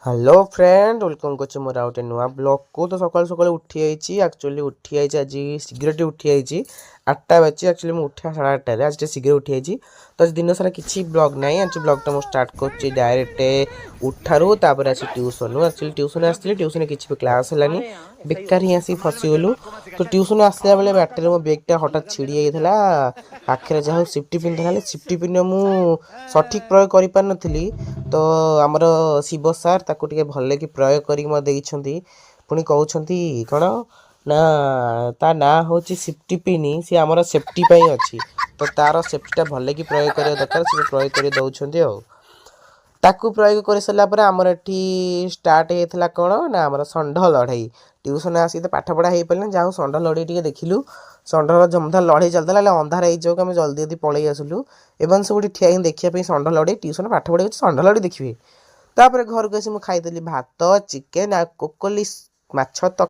Hello friend welcome कर मोर गोटे नुआ ब्लॉग को। तो सकाल सकाल उठी एक्चुअली उठी आज शीघ्र उठी 8टा बजे एक्चुअली मुझे उठा 8:30 आज शीघ्र उठी तो आज दिन सारा किसी ब्लॉग ना आज ब्लॉग तो मुझे स्टार्ट कर डायरेक्ट उठारू तापर आसी ट्यूशन एक्चुअली ट्यूशन आसती ट्यूशन किसी भी क्लास है बेकार ही आसी फसीगलु। तो ट्यूशन आसला बेले बाटर मो बेगटा हठात छिड़ी जाता पाखे जहाँ सेफ्टी पिन था सेफ्टी पिन मुझे सठिक प्रयोग कर पार नी। तो आमर शिव सार ताको टिके भल कि प्रयोग कर पुणी कहते कौन ना ता ना हूँ सेफ्टी पिन सी आमर सेफ्टी अच्छी तो तार सेफ्टीटा भल कि प्रयोग करने दरकार से प्रयोग कर दौरान ताकू प्रयोग कर सारापर आमर एटी स्टार्ट होता कौन ना आमर षंढ लड़ाई ट्यूशन आसी तो पाठ पढ़ा हो पारे जहाँ षंढ लड़ाई टे देखिलु षंढर जमधा लड़ाई चलता अंधार हो जल्दी जल्दी पलि आसलु एवं सब ठिया देखा षंढ लड़ाई ट्यूशन पाठ पढ़े षंढ लड़ाई देखिए। तापर घर को आसी खाईदेली भात चिकेन आ कोकोली माछ